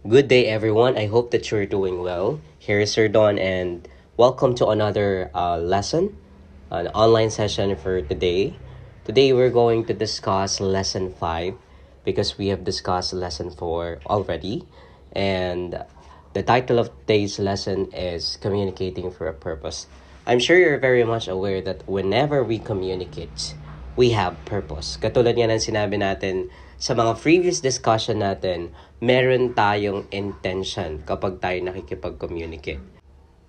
Good day, everyone. I hope that you're doing well. Here is Sir Don, and welcome to another lesson, an online session for today. Today, we're going to discuss lesson 5 because we have discussed lesson 4 already. And the title of today's lesson is Communicating for a Purpose. I'm sure you're very much aware that whenever we communicate, we have purpose. Katulad nga ng sinabi natin sa mga previous discussion natin, meron tayong intention kapag tayo nakikipag-communicate.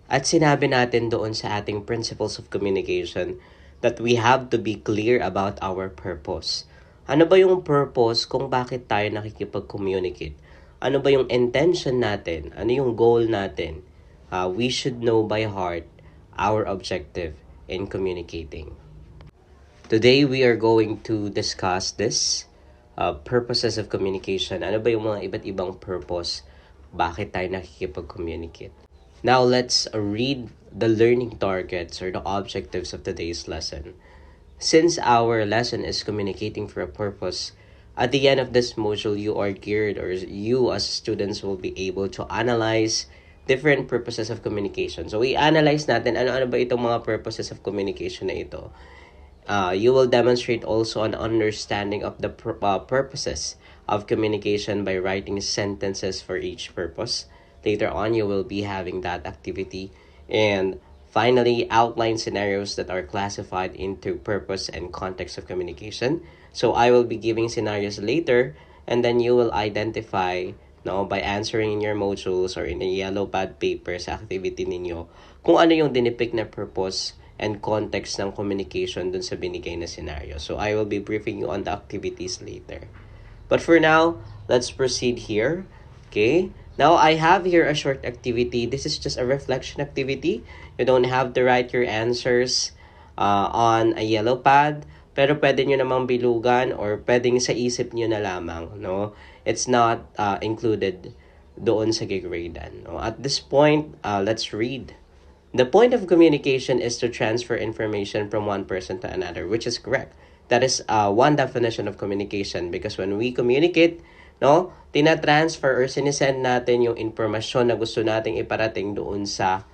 At sinabi natin doon sa ating principles of communication that we have to be clear about our purpose. Ano ba yung purpose kung bakit tayo nakikipag-communicate? Ano ba yung intention natin? Ano yung goal natin? We should know by heart our objective in communicating. Today, we are going to discuss this purposes of communication. Ano ba yung mga iba't ibang purpose? Bakit tayo nakikipag-communicate? Now, let's read the learning targets or the objectives of today's lesson. Since our lesson is communicating for a purpose, at the end of this module, you are geared, or you as students will be able to analyze different purposes of communication. So, i-analyze natin ano-ano ba itong mga purposes of communication na ito. You will demonstrate also an understanding of the purposes of communication by writing sentences for each purpose. Later on, you will be having that activity. And finally, outline scenarios that are classified into purpose and context of communication. So I will be giving scenarios later, and then you will identify by answering in your modules or in a yellow pad paper sa activity ninyo kung ano yung dinipict na purpose and context ng communication dun sa binigay na scenario. So I will be briefing you on the activities later. But for now, let's proceed here. Okay? Now, I have here a short activity. This is just a reflection activity. You don't have to write your answers on a yellow pad. Pero pwede nyo namang bilugan or pwedeng sa isip nyo na lamang. No? It's not included doon sa gigradean. No? At this point, let's read. The point of communication is to transfer information from one person to another, which is correct. That is one definition of communication because when we communicate, tina-transfer or sinisend natin yung informasyon na gusto nating iparating doon sa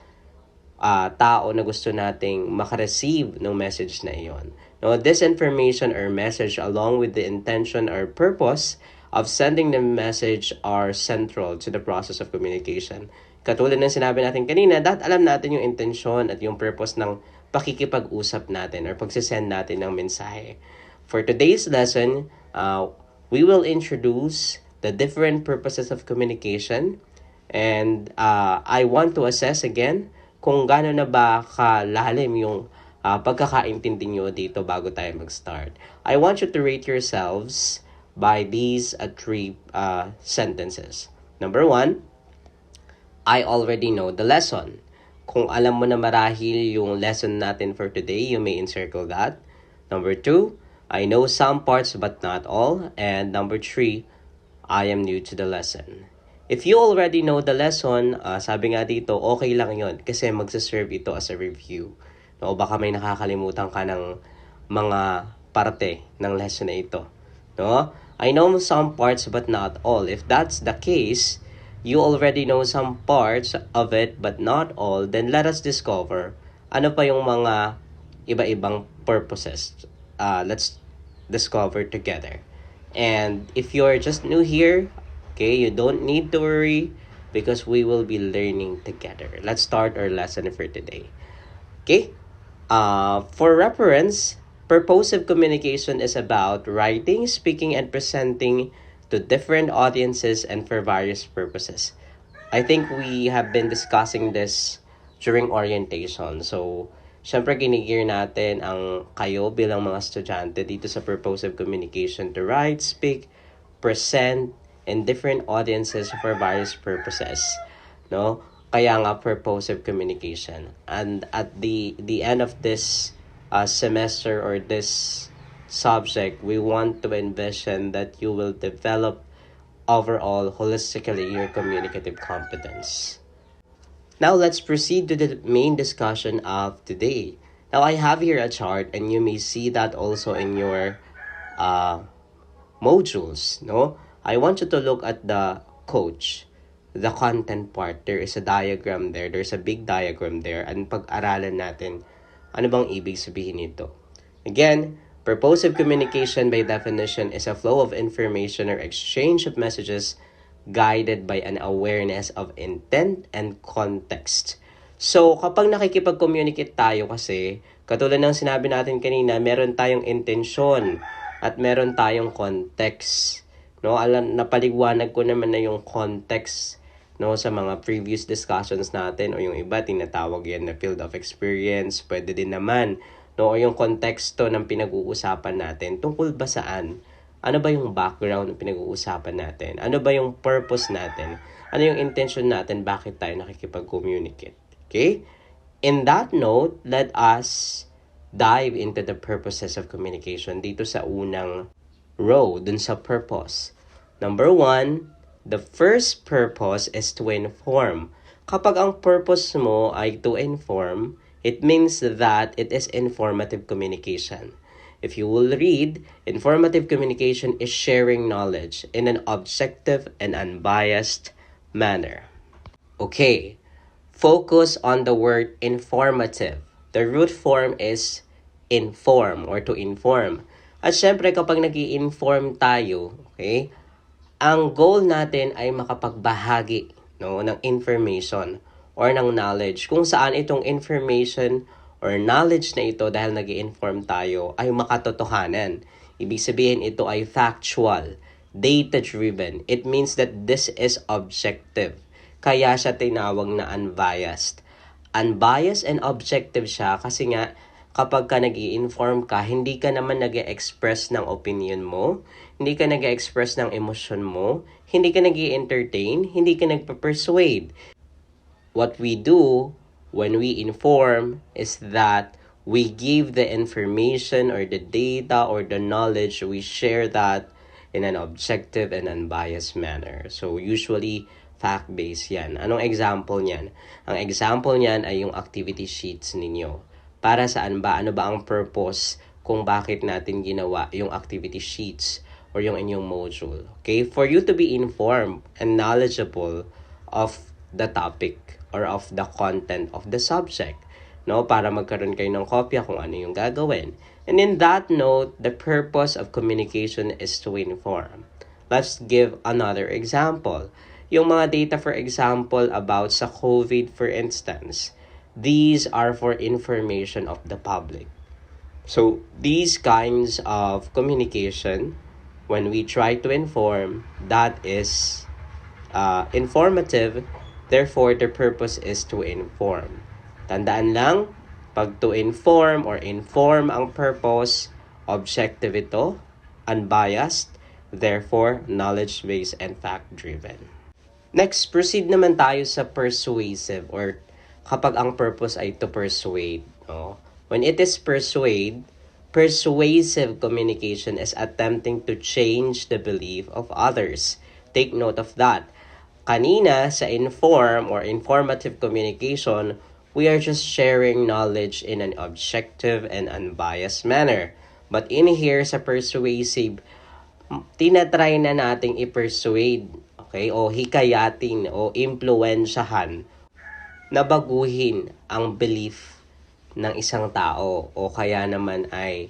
tao na gusto nating makareceive ng message na iyon. This information or message along with the intention or purpose of sending the message are central to the process of communication. Katulad ng sinabi natin kanina, dapat alam natin yung intensyon at yung purpose ng pakikipag-usap natin or pagsisend natin ng mensahe. For today's lesson, we will introduce the different purposes of communication, and I want to assess again kung gaano na ba kalalim yung pagkakaintindi nyo dito bago tayo mag-start. I want you to rate yourselves by these three sentences. Number 1, I already know the lesson. Kung alam mo na marahil yung lesson natin for today, you may encircle that. Number 2, I know some parts but not all. And number 3, I am new to the lesson. If you already know the lesson, sabi nga dito, okay lang yon kasi magsaserve ito as a review. Baka may nakakalimutan ka ng mga parte ng lesson na ito. I know some parts but not all. If that's the case, you already know some parts of it but not all, then let us discover ano pa yung mga iba-ibang purposes. Let's discover together. And if you're just new here, okay, you don't need to worry because we will be learning together. Let's start our lesson for today. Okay? For reference, purposive communication is about writing, speaking, and presenting to different audiences and for various purposes. I think we have been discussing this during orientation. So, syempre ginigear natin ang kayo bilang mga estudyante dito sa purposive communication to write, speak, present in different audiences for various purposes. Kaya nga purposive communication. And at the end of this semester or this subject, we want to envision that you will develop overall holistically your communicative competence. Now let's proceed to the main discussion of today. Now I have here a chart and you may see that also in your modules. I want you to look at the coach. the content part, there is a diagram there. There's a big diagram there. And pag-aralan natin, ano bang ibig sabihin nito? Again, purposive communication by definition is a flow of information or exchange of messages guided by an awareness of intent and context. So, kapag nakikipag-communicate tayo kasi, katulad ng sinabi natin kanina, meron tayong intensyon at meron tayong context. No, napaliwanag ko naman na yung context, no, sa mga previous discussions natin, o yung iba tinatawag yan na field of experience. Pwede din naman, no, o yung konteksto ng pinag-uusapan natin tungkol ba saan? Ano ba yung background ng pinag-uusapan natin? Ano ba yung purpose natin? Ano yung intention natin? Bakit tayo nakikipag-communicate? Okay? In that note, let us dive into the purposes of communication dito sa unang row, dun sa purpose. Number 1, the first purpose is to inform. Kapag ang purpose mo ay to inform, it means that it is informative communication. If you will read, informative communication is sharing knowledge in an objective and unbiased manner. Okay, focus on the word informative. The root form is inform or to inform. At syempre kapag nag-i-inform tayo, okay, ang goal natin ay makapagbahagi, no, ng information or ng knowledge kung saan itong information or knowledge na ito dahil nag-i-inform tayo ay makatotohanan. Ibig sabihin ito ay factual, data-driven. It means that this is objective. Kaya siya tinawag na unbiased. Unbiased and objective siya kasi nga kapag ka nag-i-inform ka, hindi ka naman nag-i-express ng opinion mo, hindi ka nag-i-express ng emosyon mo, hindi ka nag-i-entertain, hindi ka nagpa-persuade. What we do when we inform is that we give the information or the data or the knowledge, we share that in an objective and unbiased manner. So usually, fact-based yan. Anong example niyan? Ang example niyan ay yung activity sheets ninyo. Para saan ba? Ano ba ang purpose kung bakit natin ginawa yung activity sheets or yung inyong module? Okay? For you to be informed and knowledgeable of the topic or of the content of the subject. No? Para magkaroon kayo ng kopya kung ano yung gagawin. And in that note, the purpose of communication is to inform. Let's give another example. Yung mga data, for example, about sa COVID, for instance, these are for information of the public. So, these kinds of communication, when we try to inform, that is informative. Therefore, the purpose is to inform. Tandaan lang, pag to inform or inform ang purpose, objective ito, unbiased, therefore, knowledge-based and fact-driven. Next, proceed naman tayo sa persuasive or kapag ang purpose ay to persuade. No? When it is persuasive communication is attempting to change the belief of others. Take note of that. Kanina, sa inform or informative communication, we are just sharing knowledge in an objective and unbiased manner. But in here, sa persuasive, tinatry na nating i-persuade, okay, o hikayatin o impluwensyahan na baguhin ang belief ng isang tao o kaya naman ay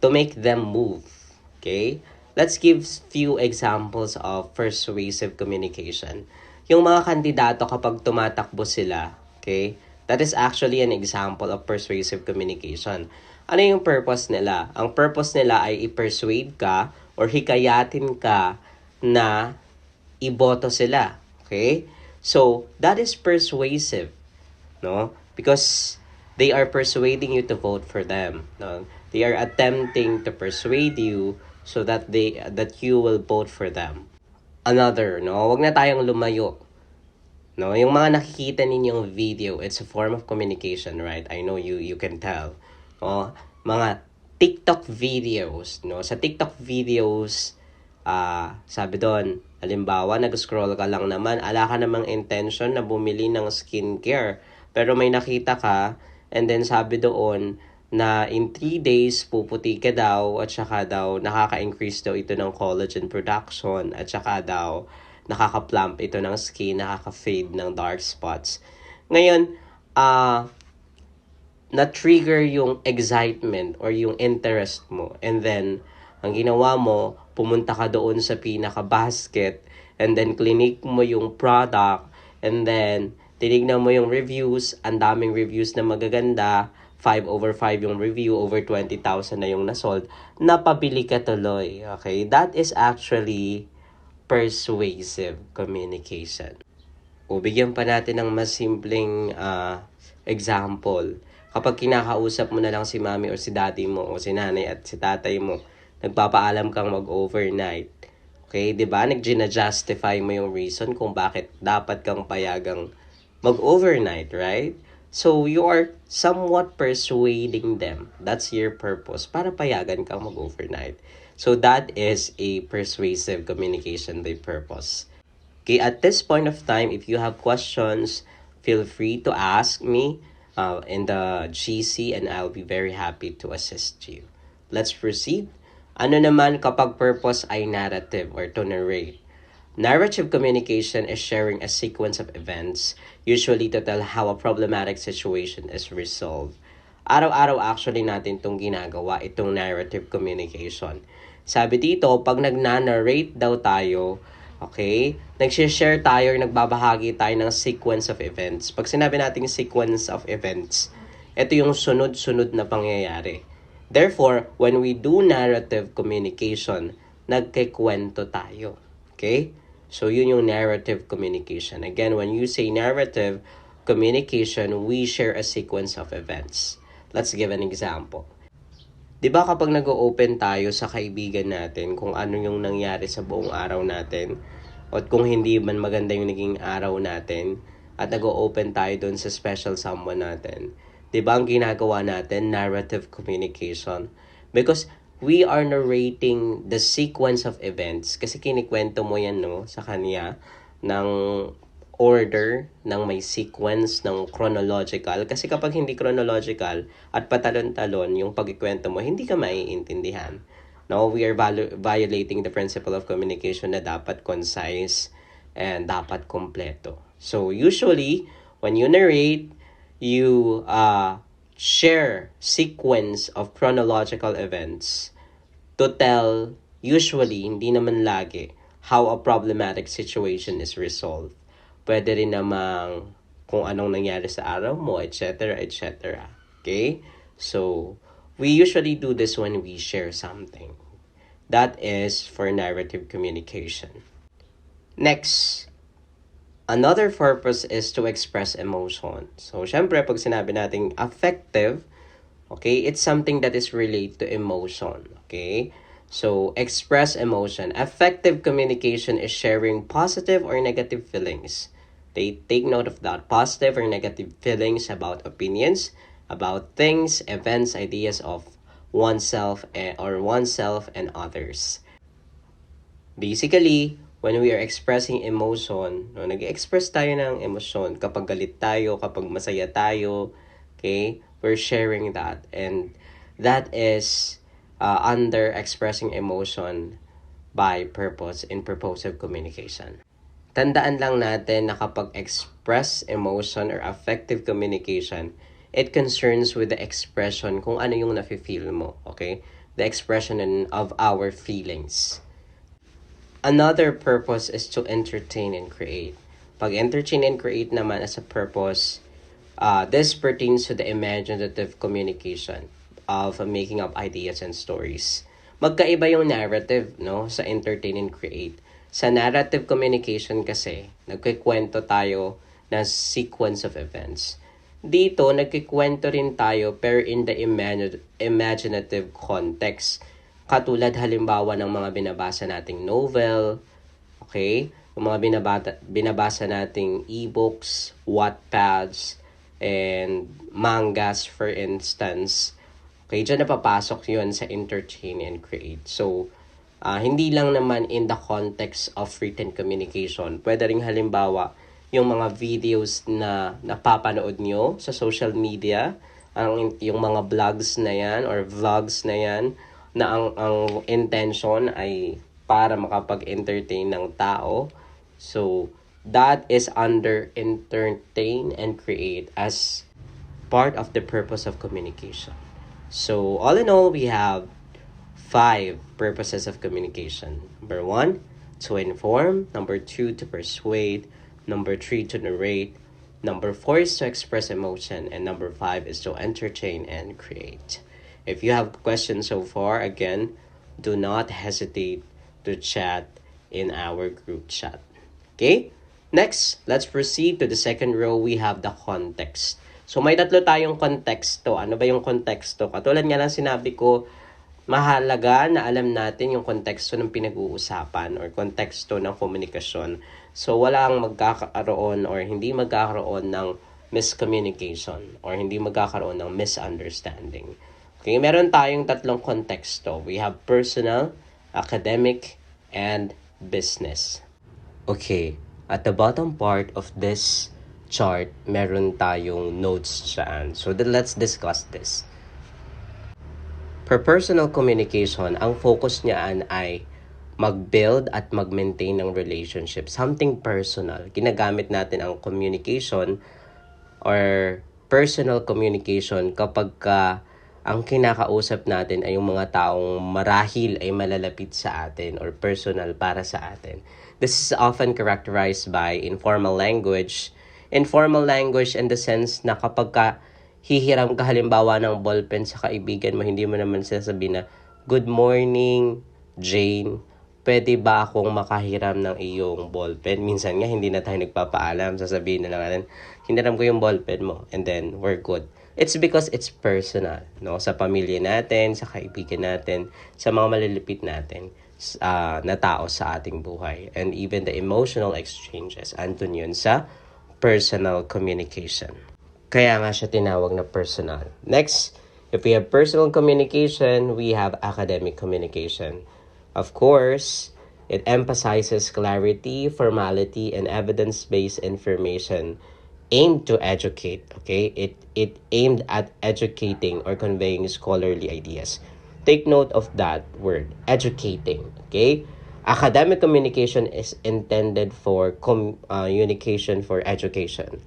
to make them move. Okay? Let's give few examples of persuasive communication. Yung mga kandidato kapag tumatakbo sila, okay? That is actually an example of persuasive communication. Ano yung purpose nila? Ang purpose nila ay i-persuade ka or hikayatin ka na iboto sila. Okay? So, that is persuasive, no? Because they are persuading you to vote for them, no? They are attempting to persuade you so that you will vote for them. Another, no? Wag na tayong lumayo. No, yung mga nakikita ninyong video, it's a form of communication, right? I know you can tell. No? Mga TikTok videos, no? Sa TikTok videos, sabi doon, halimbawa, nag-scroll ka lang naman, ala ka namang intention na bumili ng skincare. Pero may nakita ka, and then sabi doon na in 3 days, puputi ka daw, at saka daw, nakaka-increase daw ito ng collagen production, at saka daw, nakaka-plump ito ng skin, nakaka-fade ng dark spots. Ngayon, na-trigger yung excitement or yung interest mo. And then, ang ginawa mo, pumunta ka doon sa pinaka-basket and then clinic mo yung product and then tinignan mo yung reviews, ang daming reviews na magaganda, 5/5 yung review, over 20,000 na yung nasold, napabili ka tuloy. Okay? That is actually persuasive communication. O bigyan pa natin ng mas simpleng example. Kapag kinakausap mo na lang si mami o si daddy mo o si nanay at si tatay mo, nagpapaalam kang mag-overnight. Okay, 'di ba? Nag-justify mo yung reason kung bakit dapat kang payagang mag-overnight, right? So, you are somewhat persuading them. That's your purpose, para payagan kang mag-overnight. So, that is a persuasive communication by purpose. Okay, at this point of time, if you have questions, feel free to ask me in the GC and I'll be very happy to assist you. Let's proceed. Ano naman kapag purpose ay narrative or to narrate? Narrative communication is sharing a sequence of events, usually to tell how a problematic situation is resolved. Araw-araw actually natin itong ginagawa, itong narrative communication. Sabi dito, pag nag-narrate daw tayo, okay, nag-share tayo, nagbabahagi tayo ng sequence of events. Pag sinabi natin sequence of events, ito yung sunod-sunod na pangyayari. Therefore, when we do narrative communication, nagkikwento tayo. Okay? So, yun yung narrative communication. Again, when you say narrative communication, we share a sequence of events. Let's give an example. Di ba kapag nag-open tayo sa kaibigan natin kung ano yung nangyari sa buong araw natin at kung hindi man maganda yung naging araw natin at nag-open tayo dun sa special someone natin, di ba ang ginagawa natin? Narrative communication. Because we are narrating the sequence of events kasi kinikwento mo yan sa kanya ng order, ng may sequence, ng chronological. Kasi kapag hindi chronological at patalon-talon yung pagkikwento mo, hindi ka maiintindihan. No, we are violating the principle of communication na dapat concise and dapat kompleto. So usually, when you narrate, you share sequence of chronological events to tell, usually, hindi naman lagi, how a problematic situation is resolved. Pwede rin namang kung anong nangyari sa araw mo, etc., etc. Okay? So, we usually do this when we share something. That is for narrative communication. Next, another purpose is to express emotion. So, syempre, pag sinabi nating affective, okay, it's something that is related to emotion. Okay? So, express emotion. Effective communication is sharing positive or negative feelings. They take note of that. Positive or negative feelings about opinions, about things, events, ideas of oneself and others. Basically, when we are expressing emotion, nag-express tayo ng emosyon. Kapag galit tayo, kapag masaya tayo, okay, we're sharing that. And that is under expressing emotion by purpose in purposive communication. Tandaan lang natin na kapag express emotion or affective communication, it concerns with the expression kung ano yung nafe-feel mo, okay? The expression of our feelings. Another purpose is to entertain and create. Pag entertain and create naman as a purpose, this pertains to the imaginative communication of making up ideas and stories. Magkaiba yung narrative, sa entertain and create. Sa narrative communication kasi, nagkikwento tayo ng sequence of events. Dito, nagkikwento rin tayo pero in the imaginative context. Katulad halimbawa ng mga binabasa nating novel, okay? Yung mga binabasa nating e-books, Wattpads, and mangas for instance. Okay, dyan napapasok yun sa entertain and create. So, hindi lang naman in the context of written communication. Pwede rin halimbawa yung mga videos na napapanood nyo sa social media, yung mga blogs na yan or vlogs na yan, na ang intention ay para makapag-entertain ng tao. So that is under entertain and create as part of the purpose of communication. So all in all, we have 5 purposes of communication. Number 1, to inform. Number 2, to persuade. Number 3, to narrate. Number 4 is to express emotion. And number 5 is to entertain and create. If you have questions so far, again, do not hesitate to chat in our group chat. Okay? Next, let's proceed to the second row. We have the context. So may tatlo tayong konteksto. Ano ba yung konteksto? Katulad nga ng sinabi ko, mahalaga na alam natin yung konteksto ng pinag-uusapan or konteksto ng komunikasyon. So walang magkakaroon or hindi magkakaroon ng miscommunication or hindi magkakaroon ng misunderstanding. Okay, meron tayong tatlong konteksto. We have personal, academic, and business. Okay, at the bottom part of this chart, meron tayong notes dyan. So let's discuss this. For personal communication, ang focus niyan ay mag-build at mag-maintain ng relationship. Something personal. Ginagamit natin ang communication or personal communication kapag ang kinakausap natin ay yung mga taong marahil ay malalapit sa atin or personal para sa atin. This is often characterized by informal language. Informal language in the sense na kapag hihiram ka halimbawa ng ballpen sa kaibigan mo, hindi mo naman sasabihin na, "Good morning, Jane. Pwede ba akong makahiram ng iyong ballpen?" Minsan nga, hindi na tayo nagpapaalam. Sasabihin na lang natin, "Hiniram ko yung ballpen mo." And then, we're good. It's because it's personal. No? Sa pamilya natin, sa kaibigan natin, sa mga malilipit natin na tao sa ating buhay. And even the emotional exchanges, andun yun sa personal communication. Kaya nga siya tinawag na personal. Next, if we have personal communication, we have academic communication. Of course, it emphasizes clarity, formality, and evidence-based information aimed to educate. Okay? It aimed at educating or conveying scholarly ideas. Take note of that word, educating. Okay? Academic communication is intended for communication for education.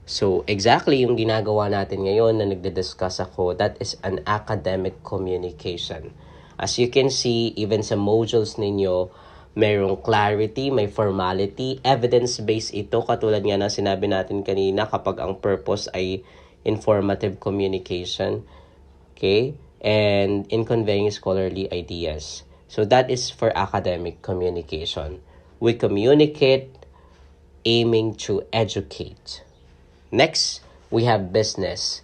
So, exactly yung ginagawa natin ngayon na nagdi-discuss ako, that is an academic communication. As you can see, even sa modules ninyo, mayroong clarity, may formality, evidence-based ito, katulad nga na sinabi natin kanina kapag ang purpose ay informative communication, okay? And in conveying scholarly ideas. So, that is for academic communication. We communicate aiming to educate. Next, we have business.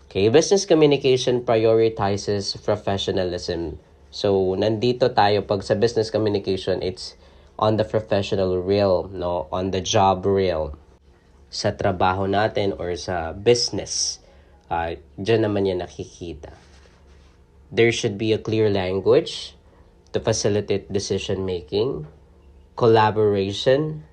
Okay, business communication prioritizes professionalism. So, nandito tayo pag sa business communication, it's on the professional realm, no? On the job realm. Sa trabaho natin or sa business, dyan naman yan nakikita. There should be a clear language to facilitate decision-making, collaboration,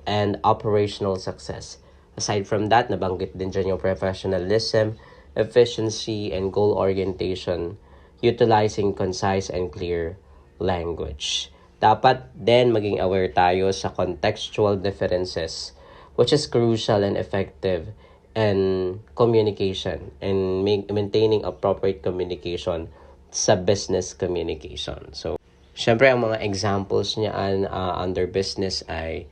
and operational success. Aside from that, nabanggit din dyan yung professionalism, efficiency, and goal orientation, utilizing concise and clear language. Dapat din maging aware tayo sa contextual differences, which is crucial and effective in communication and maintaining appropriate communication sa business communication. So, syempre, ang mga examples niyan under business ay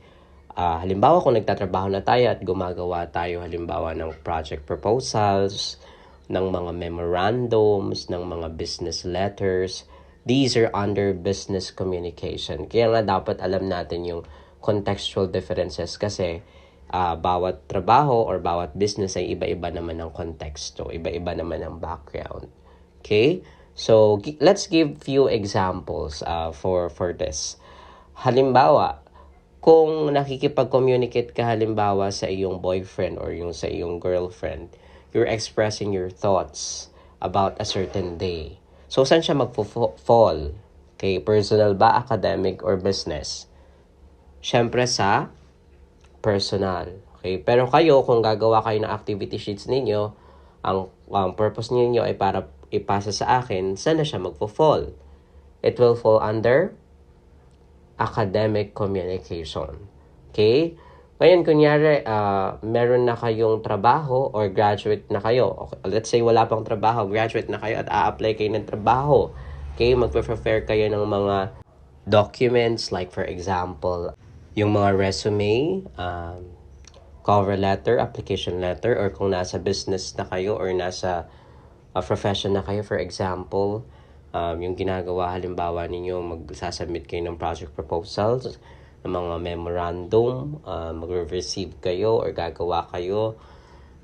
halimbawa kung nagtatrabaho na tayo at gumagawa tayo halimbawa ng project proposals, ng mga memorandums, ng mga business letters, these are under business communication. Kaya nga dapat alam natin yung contextual differences kasi bawat trabaho or bawat business ay iba-iba naman ng konteksto, iba-iba naman ng background. Okay? So, let's give few examples for this. Halimbawa, kung nakikipag-communicate ka halimbawa sa iyong boyfriend or yung sa iyong girlfriend, you're expressing your thoughts about a certain day. So, saan siya mag-fall? Okay, personal ba, academic, or business? Siyempre sa personal. Okay, pero kayo, kung gagawa kayo ng activity sheets ninyo, ang purpose ninyo ay para ipasa sa akin, saan na siya mag-fall? It will fall under academic communication. Okay? Ngayon, kunyari, meron na kayong trabaho or graduate na kayo. Okay, let's say wala pang trabaho, graduate na kayo at a-apply kayo ng trabaho. Okay? Magpe-prepare kayo ng mga documents like for example, yung mga resume, cover letter, application letter, or kung nasa business na kayo or nasa profession na kayo, for example, yung ginagawa halimbawa ninyo, magsasubmit kayo ng project proposals, ng mga memorandum, mag-receive kayo or gagawa kayo,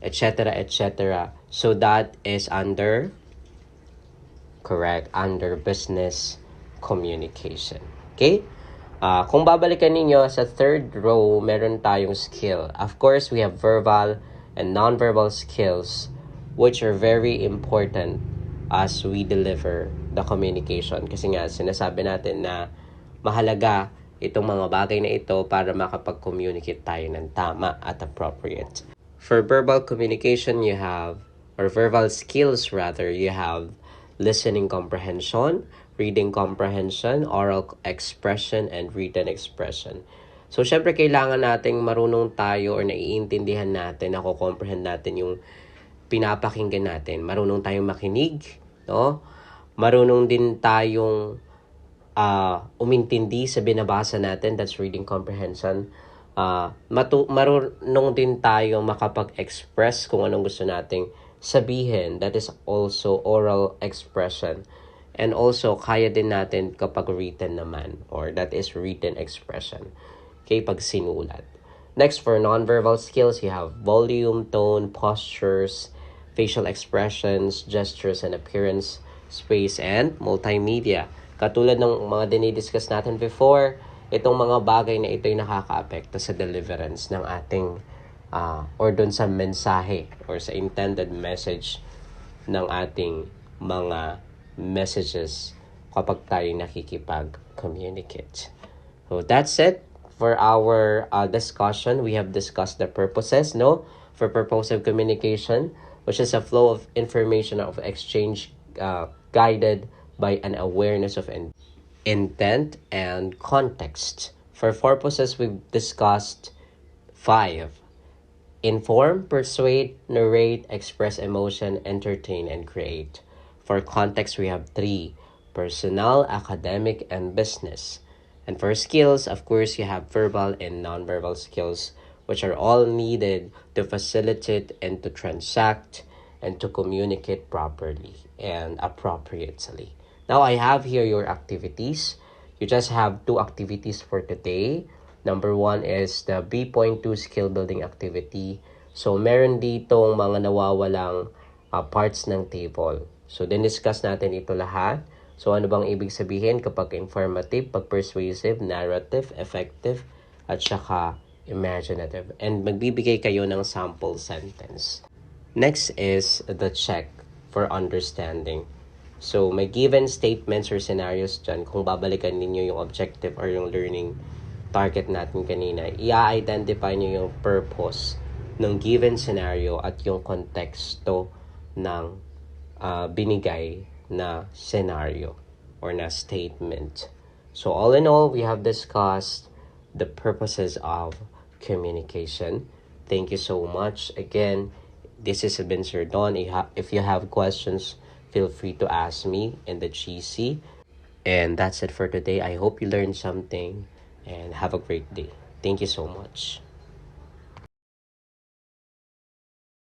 etc. etc. So that is under business communication. Okay? Kung babalikan ninyo sa third row, meron tayong skill. Of course, we have verbal and non-verbal skills which are very important as we deliver the communication. Kasi nga, sinasabi natin na mahalaga itong mga bagay na ito para makapag-communicate tayo ng tama at appropriate. For verbal communication, you have, or verbal skills rather, you have listening comprehension, reading comprehension, oral expression, and written expression. So, syempre, kailangan nating marunong tayo or naiintindihan natin, nako-comprehend natin yung pinapakinggan natin. Marunong tayong makinig, no? Marunong din tayong umintindi sa binabasa natin, that's reading comprehension. Marunong din tayo makapag-express kung anong gusto nating sabihin, that is also oral expression. And also, kaya din natin kapag written naman, or that is written expression. Okay, pag sinulat. Next, for non-verbal skills, you have volume, tone, postures, facial expressions, gestures and appearance, space, and multimedia. Katulad ng mga dinidiscuss natin before, itong mga bagay na ito ay nakaka-apekto sa deliverance ng ating or dun sa mensahe or sa intended message ng ating mga messages kapag tayo nakikipag-communicate. So that's it for our discussion. We have discussed the purposes, no? For purposive communication, which is a flow of information of exchange guided by an awareness of intent and context. For purposes, we've discussed 5. Inform, persuade, narrate, express emotion, entertain, and create. For context, we have 3. Personal, academic, and business. And for skills, of course, you have verbal and nonverbal skills, which are all needed to facilitate and to transact and to communicate properly and appropriately. Now, I have here your activities. You just have 2 activities for today. Number 1 is the B.2 skill building activity. So, meron ditong mga nawawalang parts ng table. So, din-discuss natin ito lahat. So, ano bang ibig sabihin kapag informative, pag persuasive, narrative, effective, at saka imaginative. And magbibigay kayo ng sample sentence. Next is the check for understanding. So, may given statements or scenarios dyan. Kung babalikan ninyo yung objective or yung learning target natin kanina, i-identify nyo yung purpose ng given scenario at yung konteksto ng binigay na scenario or na statement. So all in all, we have discussed the purposes of communication. Thank you so much. Again, this has been Sir Don. If you have questions, feel free to ask me in the GC. And that's it for today. I hope you learned something and have a great day. Thank you so much.